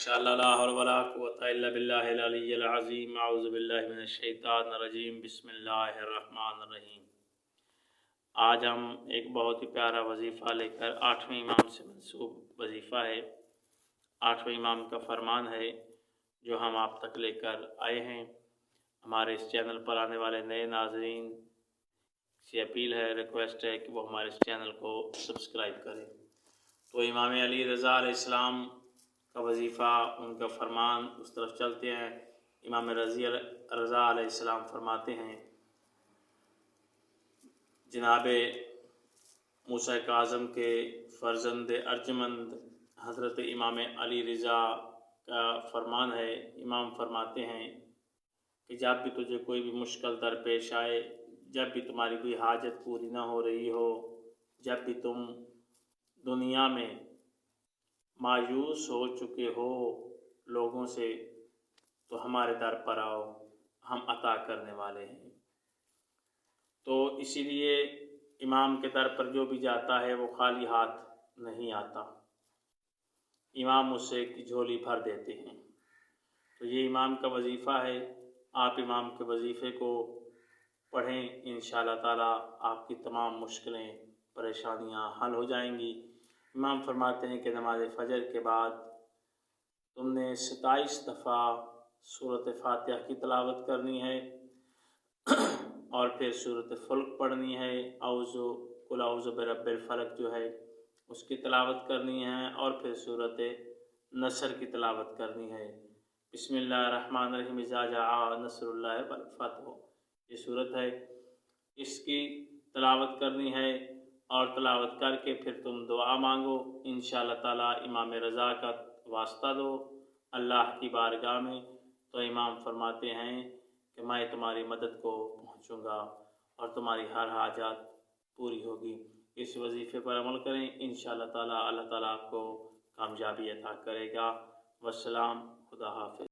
माशाअल्लाह ला हौला वला कुव्वता इल्ला बिल्लाहिल अलिय्यिल अज़ीम। अऊज़ु बिल्लाहि मिनश शैतानिर रजीम। बिस्मिल्लाहिर रहमानिर रहीम। आज हम एक बहुत ही प्यारा वजीफ़ा लेकर 8वें इमाम से मंसूब वजीफ़ा है, 8वें इमाम का फरमान है जो हम आप तक लेकर आए हैं। हमारे इस चैनल पर आने वाले नए नाज़रीन से अपील है, रिक्वेस्ट है कि वो हमारे इस चैनल को सब्सक्राइब करें। तो इमाम अली रज़ा अलैहिस्सलाम का वजीफ़ा, उनका फरमान, उस तरफ चलते हैं। इमाम रज़ा अलैहिस्सलाम फरमाते हैं, जनाब मूसा काज़म के फ़र्जंद अर्जमंद हज़रत इमाम अली रज़ा का फरमान है। इमाम फरमाते हैं कि जब भी तुझे कोई भी मुश्किल दरपेश आए, जब भी तुम्हारी कोई हाजत पूरी ना हो रही हो, जब भी तुम दुनिया में मायूस हो चुके हो लोगों से, तो हमारे दर पर आओ, हम अता करने वाले हैं। तो इसीलिए इमाम के दर पर जो भी जाता है वो खाली हाथ नहीं आता, इमाम उससे की झोली भर देते हैं। तो ये इमाम का वजीफ़ा है। आप इमाम के वजीफ़े को पढ़ें, इंशाअल्लाह ताला आपकी तमाम मुश्किलें परेशानियां हल हो जाएंगी। इमाम फरमाते हैं कि नमाज फ़जर के बाद तुमने 27 दफ़ा सूरत फ़ातिहा की तिलावत करनी है और फिर सूरत फल्क पढ़नी है, कुल औज़ु बिरब्बिल फलक जो है उसकी तिलावत करनी है, और फिर सूरत नसर की तिलावत करनी है। बिस्मिल्लाहिर्रहमानिर्रहीम, इज़ा जाअ नस्रुल्लाहि वल फ़त्ह, ये सूरत है, इसकी तिलावत करनी है। और तिलावत करके फिर तुम दुआ मांगो, इंशाअल्लाह ताला इमाम रज़ा का वास्ता दो अल्लाह की बारगाह में, तो इमाम फरमाते हैं कि मैं तुम्हारी मदद को पहुँचूँगा और तुम्हारी हर हाजत पूरी होगी। इस वजीफ़े पर अमल करें, इंशाअल्लाह ताला अल्लाह ताला आपको कामयाबी अता करेगा। वस्सलाम, खुदा हाफ़िज़।